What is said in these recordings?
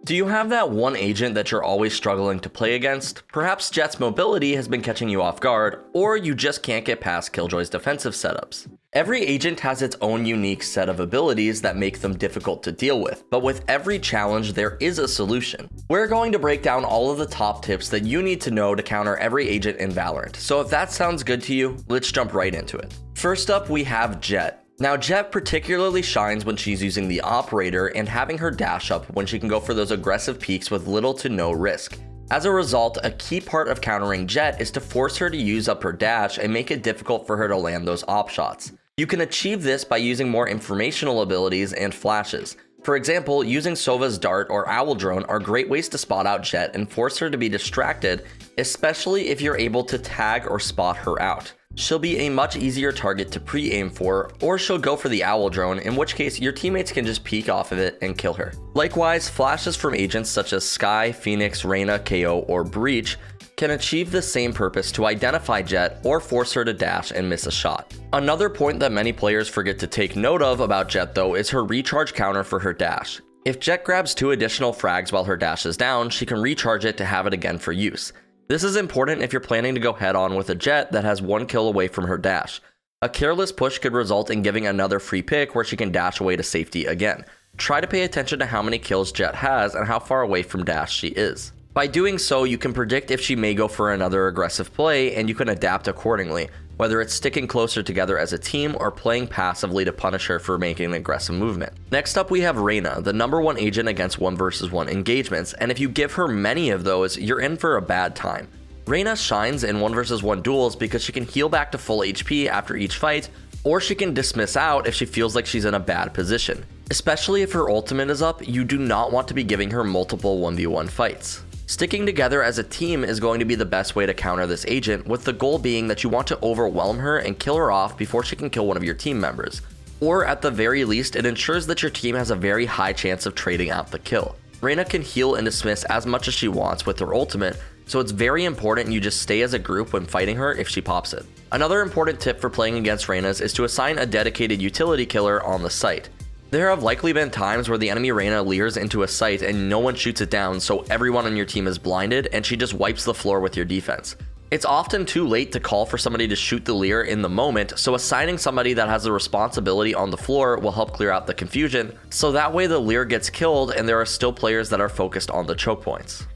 Do you have that one agent that you're always struggling to play against? Perhaps Jett's mobility has been catching you off guard, or you just can't get past Killjoy's defensive setups. Every agent has its own unique set of abilities that make them difficult to deal with, but with every challenge there is a solution. We're going to break down all of the top tips that you need to know to counter every agent in Valorant, so if that sounds good to you, let's jump right into it. First up, we have Jett. Now, Jett particularly shines when she's using the operator and having her dash up when she can go for those aggressive peeks with little to no risk. As a result, a key part of countering Jett is to force her to use up her dash and make it difficult for her to land those op shots. You can achieve this by using more informational abilities and flashes. For example, using Sova's dart or owl drone are great ways to spot out Jett and force her to be distracted, especially if you're able to tag or spot her out. She'll be a much easier target to pre-aim for, or she'll go for the owl drone, in which case your teammates can just peek off of it and kill her. Likewise, flashes from agents such as Skye, Phoenix, Reyna, KO, or Breach can achieve the same purpose to identify Jett or force her to dash and miss a shot. Another point that many players forget to take note of about Jett though is her recharge counter for her dash. If Jett grabs 2 additional frags while her dash is down, she can recharge it to have it again for use. This is important if you're planning to go head on with a Jett that has 1 kill away from her dash. A careless push could result in giving another free pick where she can dash away to safety again. Try to pay attention to how many kills Jett has and how far away from dash she is. By doing so, you can predict if she may go for another aggressive play and you can adapt accordingly, whether it's sticking closer together as a team or playing passively to punish her for making an aggressive movement. Next up, we have Reyna, the #1 agent against 1 vs 1 engagements, and if you give her many of those, you're in for a bad time. Reyna shines in 1 vs 1 duels because she can heal back to full HP after each fight, or she can dismiss out if she feels like she's in a bad position. Especially if her ultimate is up, you do not want to be giving her multiple 1v1 fights. Sticking together as a team is going to be the best way to counter this agent, with the goal being that you want to overwhelm her and kill her off before she can kill one of your team members. Or at the very least, it ensures that your team has a very high chance of trading out the kill. Reyna can heal and dismiss as much as she wants with her ultimate, so it's very important you just stay as a group when fighting her if she pops it. Another important tip for playing against Reynas is to assign a dedicated utility killer on the site. There have likely been times where the enemy Reyna leers into a site and no one shoots it down, so everyone on your team is blinded and she just wipes the floor with your defense. It's often too late to call for somebody to shoot the leer in the moment, so assigning somebody that has the responsibility on the floor will help clear out the confusion, so that way the leer gets killed and there are still players that are focused on the choke points.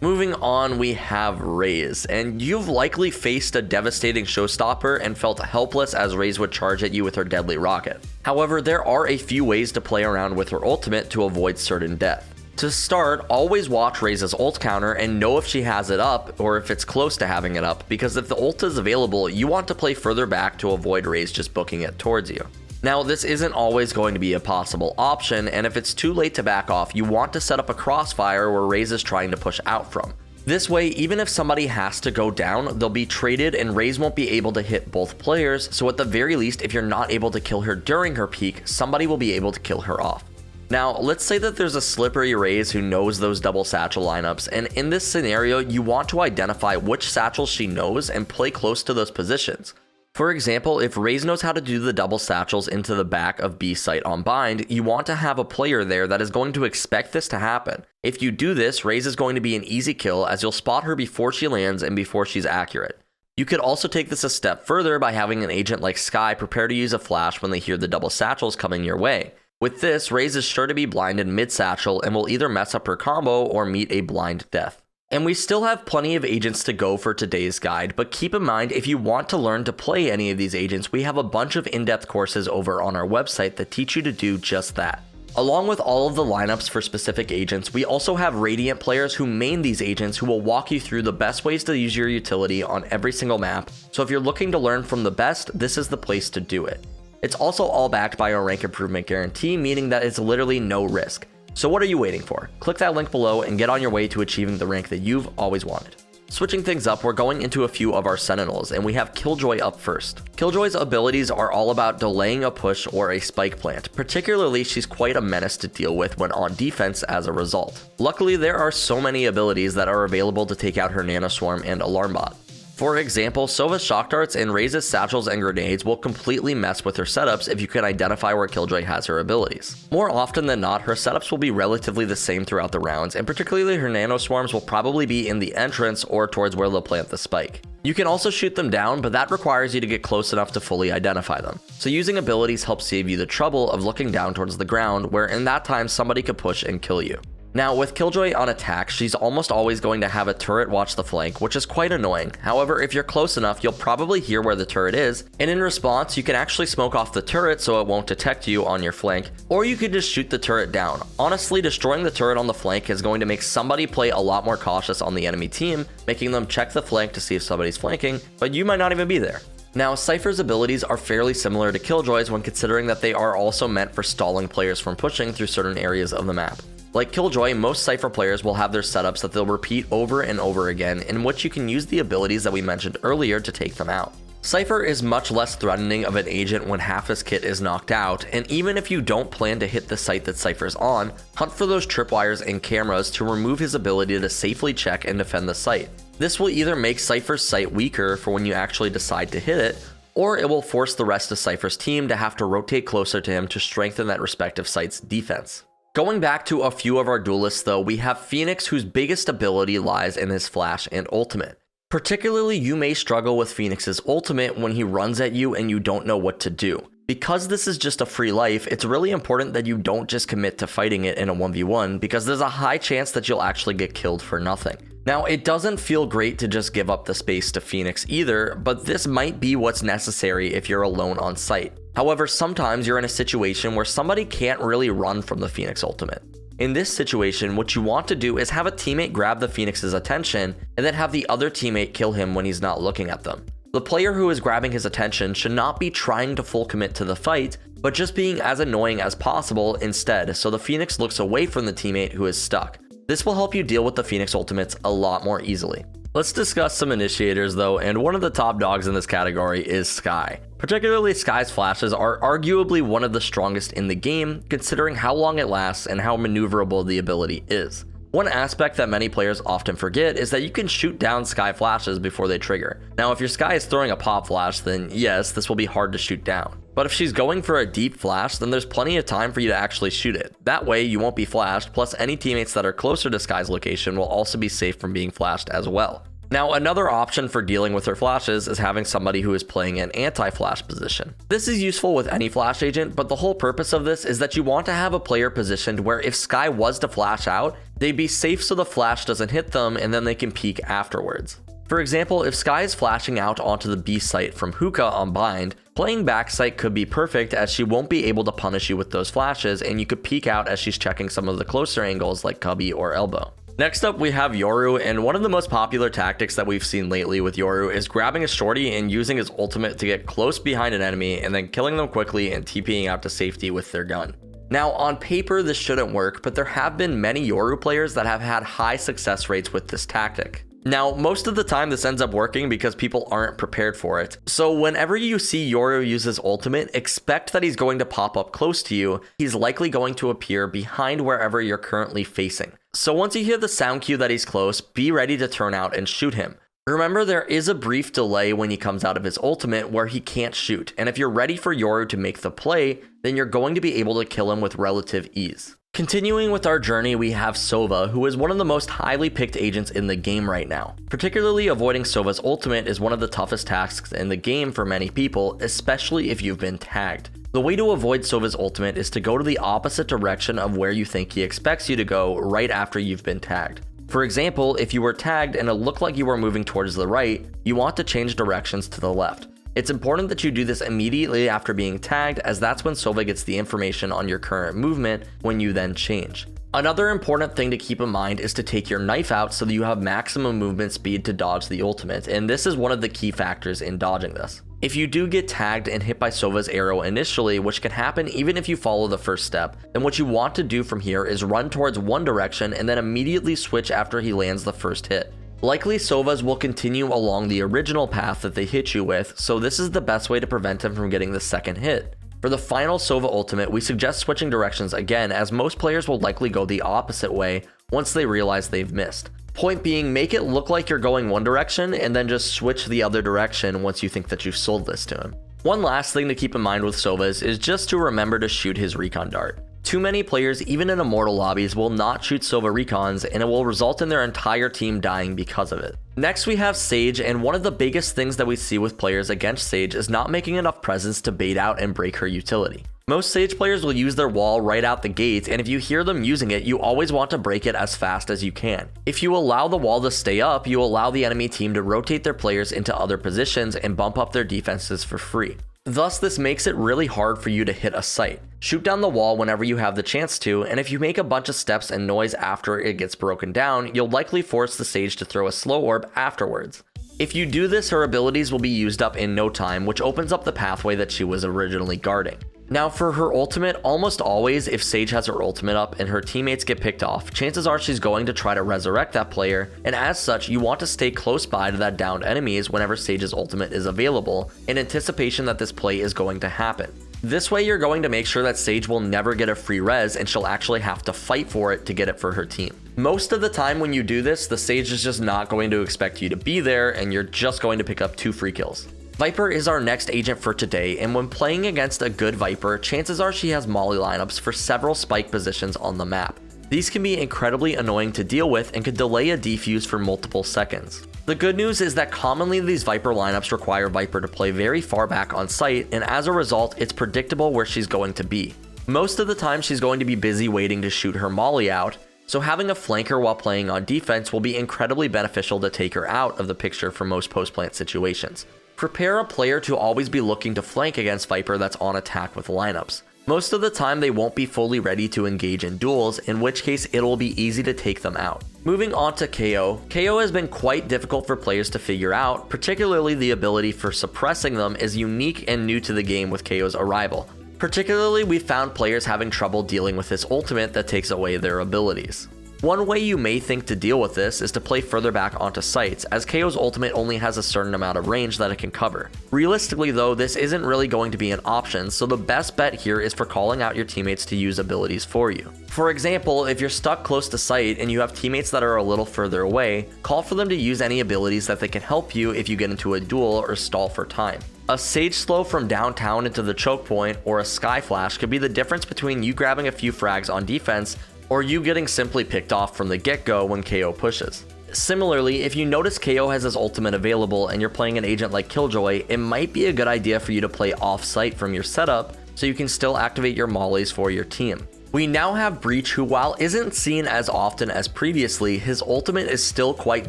Moving on, we have Raze, and you've likely faced a devastating showstopper and felt helpless as Raze would charge at you with her deadly rocket. However, there are a few ways to play around with her ultimate to avoid certain death. To start, always watch Raze's ult counter and know if she has it up or if it's close to having it up, because if the ult is available, you want to play further back to avoid Raze just booking it towards you. Now, this isn't always going to be a possible option, and if it's too late to back off, you want to set up a crossfire where Raze is trying to push out from. This way, even if somebody has to go down, they'll be traded and Raze won't be able to hit both players, so at the very least, if you're not able to kill her during her peak, somebody will be able to kill her off. Now, let's say that there's a slippery Raze who knows those double satchel lineups, and in this scenario, you want to identify which satchels she knows and play close to those positions. For example, if Raze knows how to do the double satchels into the back of B site on bind, you want to have a player there that is going to expect this to happen. If you do this, Raze is going to be an easy kill as you'll spot her before she lands and before she's accurate. You could also take this a step further by having an agent like Skye prepare to use a flash when they hear the double satchels coming your way. With this, Raze is sure to be blinded mid-satchel and will either mess up her combo or meet a blind death. And we still have plenty of agents to go for today's guide, but keep in mind if you want to learn to play any of these agents, we have a bunch of in-depth courses over on our website that teach you to do just that. Along with all of the lineups for specific agents, we also have Radiant players who main these agents who will walk you through the best ways to use your utility on every single map, so if you're looking to learn from the best, this is the place to do it. It's also all backed by our rank improvement guarantee, meaning that it's literally no risk. So what are you waiting for? Click that link below and get on your way to achieving the rank that you've always wanted. Switching things up, we're going into a few of our Sentinels, and we have Killjoy up first. Killjoy's abilities are all about delaying a push or a spike plant. Particularly, she's quite a menace to deal with when on defense as a result. Luckily, there are so many abilities that are available to take out her Nanoswarm and Alarm Bot. For example, Sova's shock darts and Raze's satchels and grenades will completely mess with her setups if you can identify where Killjoy has her abilities. More often than not, her setups will be relatively the same throughout the rounds, and particularly her nanoswarms will probably be in the entrance or towards where they'll plant the spike. You can also shoot them down, but that requires you to get close enough to fully identify them. So using abilities helps save you the trouble of looking down towards the ground, where in that time somebody could push and kill you. Now, with Killjoy on attack, she's almost always going to have a turret watch the flank, which is quite annoying. However, if you're close enough, you'll probably hear where the turret is, and in response, you can actually smoke off the turret so it won't detect you on your flank, or you could just shoot the turret down. Honestly, destroying the turret on the flank is going to make somebody play a lot more cautious on the enemy team, making them check the flank to see if somebody's flanking, but you might not even be there. Now, Cypher's abilities are fairly similar to Killjoy's when considering that they are also meant for stalling players from pushing through certain areas of the map. Like Killjoy, most Cypher players will have their setups that they'll repeat over and over again, in which you can use the abilities that we mentioned earlier to take them out. Cypher is much less threatening of an agent when half his kit is knocked out, and even if you don't plan to hit the site that Cypher's on, hunt for those tripwires and cameras to remove his ability to safely check and defend the site. This will either make Cypher's site weaker for when you actually decide to hit it, or it will force the rest of Cypher's team to have to rotate closer to him to strengthen that respective site's defense. Going back to a few of our duelists though, we have Phoenix, whose biggest ability lies in his flash and ultimate. Particularly, you may struggle with Phoenix's ultimate when he runs at you and you don't know what to do. Because this is just a free life, it's really important that you don't just commit to fighting it in a 1v1 because there's a high chance that you'll actually get killed for nothing. Now, it doesn't feel great to just give up the space to Phoenix either, but this might be what's necessary if you're alone on site. However, sometimes you're in a situation where somebody can't really run from the Phoenix ultimate. In this situation, what you want to do is have a teammate grab the Phoenix's attention and then have the other teammate kill him when he's not looking at them. The player who is grabbing his attention should not be trying to full commit to the fight, but just being as annoying as possible instead, so the Phoenix looks away from the teammate who is stuck. This will help you deal with the Phoenix ultimates a lot more easily. Let's discuss some initiators though, and one of the top dogs in this category is Skye. Particularly, Skye's flashes are arguably one of the strongest in the game, considering how long it lasts and how maneuverable the ability is. One aspect that many players often forget is that you can shoot down Skye flashes before they trigger. Now, if your Skye is throwing a pop flash, then yes, this will be hard to shoot down. But if she's going for a deep flash, then there's plenty of time for you to actually shoot it. That way, you won't be flashed, plus any teammates that are closer to Skye's location will also be safe from being flashed as well. Now, another option for dealing with her flashes is having somebody who is playing an anti-flash position. This is useful with any flash agent, but the whole purpose of this is that you want to have a player positioned where if Skye was to flash out, they'd be safe so the flash doesn't hit them and then they can peek afterwards. For example, if Skye is flashing out onto the B site from Hookah on Bind, playing backside could be perfect as she won't be able to punish you with those flashes and you could peek out as she's checking some of the closer angles like Cubby or Elbow. Next up, we have Yoru, and one of the most popular tactics that we've seen lately with Yoru is grabbing a shorty and using his ultimate to get close behind an enemy and then killing them quickly and TPing out to safety with their gun. Now, on paper, this shouldn't work, but there have been many Yoru players that have had high success rates with this tactic. Now, most of the time this ends up working because people aren't prepared for it. So whenever you see Yoru use his ultimate, expect that he's going to pop up close to you. He's likely going to appear behind wherever you're currently facing. So once you hear the sound cue that he's close, be ready to turn out and shoot him. Remember, there is a brief delay when he comes out of his ultimate where he can't shoot, and if you're ready for Yoru to make the play, then you're going to be able to kill him with relative ease. Continuing with our journey, we have Sova, who is one of the most highly picked agents in the game right now. Particularly, avoiding Sova's ultimate is one of the toughest tasks in the game for many people, especially if you've been tagged. The way to avoid Sova's ultimate is to go to the opposite direction of where you think he expects you to go right after you've been tagged. For example, if you were tagged and it looked like you were moving towards the right, you want to change directions to the left. It's important that you do this immediately after being tagged, as that's when Sova gets the information on your current movement when you then change. Another important thing to keep in mind is to take your knife out so that you have maximum movement speed to dodge the ultimate, and this is one of the key factors in dodging this. If you do get tagged and hit by Sova's arrow initially, which can happen even if you follow the first step, then what you want to do from here is run towards one direction and then immediately switch after he lands the first hit. Likely Sova's will continue along the original path that they hit you with, so this is the best way to prevent him from getting the second hit. For the final Sova ultimate, we suggest switching directions again, as most players will likely go the opposite way, once they realize they've missed. Point being, make it look like you're going one direction and then just switch the other direction once you think that you've sold this to him. One last thing to keep in mind with Sova's is just to remember to shoot his recon dart. Too many players, even in Immortal lobbies, will not shoot Sova recons, and it will result in their entire team dying because of it. Next we have Sage, and one of the biggest things that we see with players against Sage is not making enough presence to bait out and break her utility. Most Sage players will use their wall right out the gate, and if you hear them using it, you always want to break it as fast as you can. If you allow the wall to stay up, you allow the enemy team to rotate their players into other positions and bump up their defenses for free. Thus, this makes it really hard for you to hit a site. Shoot down the wall whenever you have the chance to, and if you make a bunch of steps and noise after it gets broken down, you'll likely force the Sage to throw a slow orb afterwards. If you do this, her abilities will be used up in no time, which opens up the pathway that she was originally guarding. Now for her ultimate, almost always if Sage has her ultimate up and her teammates get picked off, chances are she's going to try to resurrect that player, and as such you want to stay close by to that downed enemies whenever Sage's ultimate is available, in anticipation that this play is going to happen. This way you're going to make sure that Sage will never get a free res and she'll actually have to fight for it to get it for her team. Most of the time when you do this, the Sage is just not going to expect you to be there and you're just going to pick up 2 free kills. Viper is our next agent for today, and when playing against a good Viper, chances are she has molly lineups for several spike positions on the map. These can be incredibly annoying to deal with and could delay a defuse for multiple seconds. The good news is that commonly these Viper lineups require Viper to play very far back on site, and as a result, it's predictable where she's going to be. Most of the time she's going to be busy waiting to shoot her molly out, so having a flanker while playing on defense will be incredibly beneficial to take her out of the picture for most post-plant situations. Prepare a player to always be looking to flank against Viper that's on attack with lineups. Most of the time they won't be fully ready to engage in duels, in which case it'll be easy to take them out. Moving on to KO. KO has been quite difficult for players to figure out, particularly the ability for suppressing them is unique and new to the game with KO's arrival. Particularly, we found players having trouble dealing with this ultimate that takes away their abilities. One way you may think to deal with this is to play further back onto sites, as KO's ultimate only has a certain amount of range that it can cover. Realistically though, this isn't really going to be an option, so the best bet here is for calling out your teammates to use abilities for you. For example, if you're stuck close to site and you have teammates that are a little further away, call for them to use any abilities that they can help you if you get into a duel or stall for time. A Sage Slow from downtown into the choke point or a Skye Flash could be the difference between you grabbing a few frags on defense or you getting simply picked off from the get-go when KO pushes. Similarly, if you notice KO has his ultimate available and you're playing an agent like Killjoy, it might be a good idea for you to play off-site from your setup so you can still activate your mollies for your team. We now have Breach, who while isn't seen as often as previously, his ultimate is still quite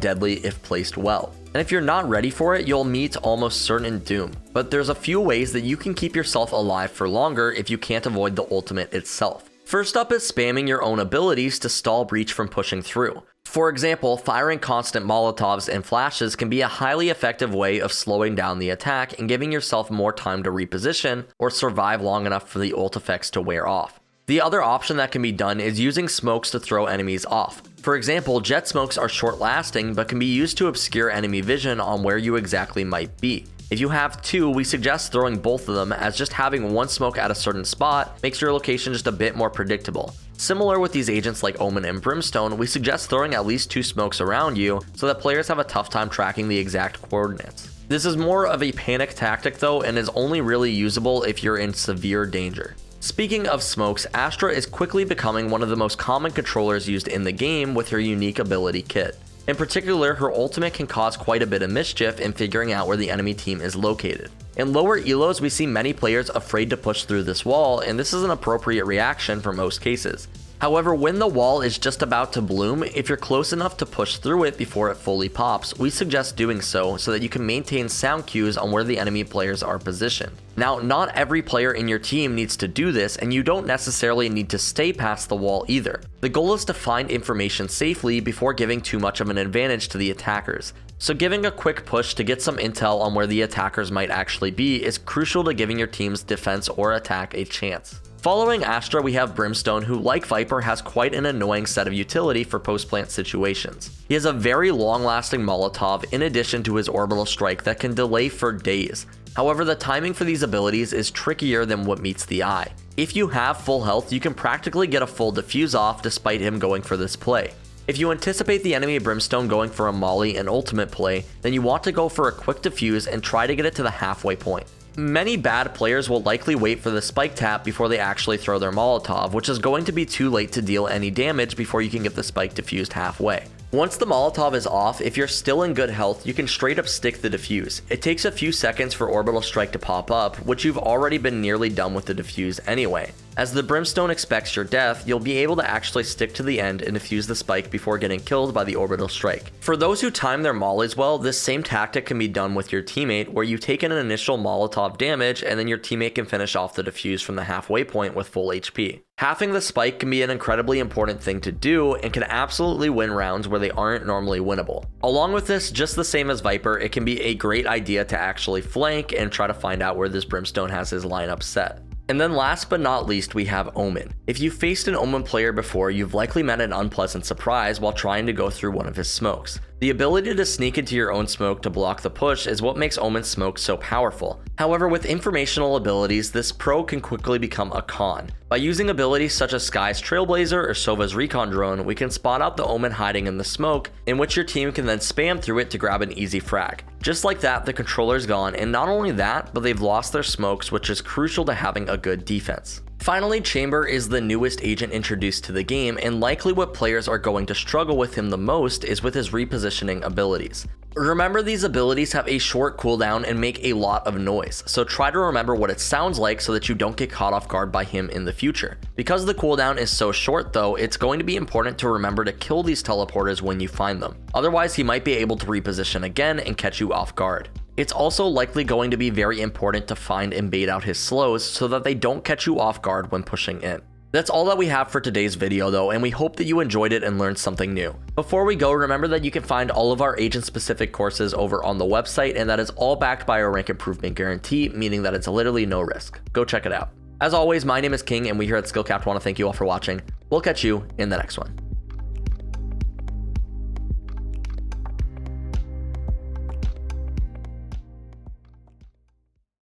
deadly if placed well. And if you're not ready for it, you'll meet almost certain doom. But there's a few ways that you can keep yourself alive for longer if you can't avoid the ultimate itself. First up is spamming your own abilities to stall Breach from pushing through. For example, firing constant Molotovs and flashes can be a highly effective way of slowing down the attack and giving yourself more time to reposition or survive long enough for the ult effects to wear off. The other option that can be done is using smokes to throw enemies off. For example, jet smokes are short lasting but can be used to obscure enemy vision on where you exactly might be. If you have 2, we suggest throwing both of them, as just having one smoke at a certain spot makes your location just a bit more predictable. Similar with these agents like Omen and Brimstone, we suggest throwing at least 2 smokes around you so that players have a tough time tracking the exact coordinates. This is more of a panic tactic though, and is only really usable if you're in severe danger. Speaking of smokes, Astra is quickly becoming one of the most common controllers used in the game with her unique ability kit. In particular, her ultimate can cause quite a bit of mischief in figuring out where the enemy team is located. In lower elos, we see many players afraid to push through this wall, and this is an appropriate reaction for most cases. However, when the wall is just about to bloom, if you're close enough to push through it before it fully pops, we suggest doing so that you can maintain sound cues on where the enemy players are positioned. Now, not every player in your team needs to do this, and you don't necessarily need to stay past the wall either. The goal is to find information safely before giving too much of an advantage to the attackers. So giving a quick push to get some intel on where the attackers might actually be is crucial to giving your team's defense or attack a chance. Following Astra, we have Brimstone, who like Viper has quite an annoying set of utility for post-plant situations. He has a very long-lasting Molotov in addition to his orbital strike that can delay for days. However, the timing for these abilities is trickier than what meets the eye. If you have full health, you can practically get a full defuse off despite him going for this play. If you anticipate the enemy Brimstone going for a molly and ultimate play, then you want to go for a quick defuse and try to get it to the halfway point. Many bad players will likely wait for the spike tap before they actually throw their Molotov, which is going to be too late to deal any damage before you can get the spike diffused halfway. Once the Molotov is off, if you're still in good health, you can straight up stick the defuse. It takes a few seconds for Orbital Strike to pop up, which you've already been nearly done with the defuse anyway. As the Brimstone expects your death, you'll be able to actually stick to the end and defuse the spike before getting killed by the Orbital Strike. For those who time their mollies well, this same tactic can be done with your teammate, where you take an initial Molotov damage and then your teammate can finish off the defuse from the halfway point with full HP. Halving the spike can be an incredibly important thing to do and can absolutely win rounds where they aren't normally winnable. Along with this, just the same as Viper, it can be a great idea to actually flank and try to find out where this Brimstone has his lineup set. And then last but not least, we have Omen. If you faced an Omen player before, you've likely met an unpleasant surprise while trying to go through one of his smokes. The ability to sneak into your own smoke to block the push is what makes Omen's smoke so powerful. However, with informational abilities, this pro can quickly become a con. By using abilities such as Skye's Trailblazer or Sova's Recon Drone, we can spot out the Omen hiding in the smoke, in which your team can then spam through it to grab an easy frag. Just like that, the controller's gone, and not only that, but they've lost their smokes, which is crucial to having a good defense. Finally, Chamber is the newest agent introduced to the game, and likely what players are going to struggle with him the most is with his repositioning abilities. Remember, these abilities have a short cooldown and make a lot of noise, so try to remember what it sounds like so that you don't get caught off guard by him in the future. Because the cooldown is so short though, it's going to be important to remember to kill these teleporters when you find them. Otherwise, he might be able to reposition again and catch you off guard. It's also likely going to be very important to find and bait out his slows so that they don't catch you off guard when pushing in. That's all that we have for today's video though, and we hope that you enjoyed it and learned something new. Before we go, remember that you can find all of our agent-specific courses over on the website, and that is all backed by our rank improvement guarantee, meaning that it's literally no risk. Go check it out. As always, my name is King, and we here at SkillCapped want to thank you all for watching. We'll catch you in the next one.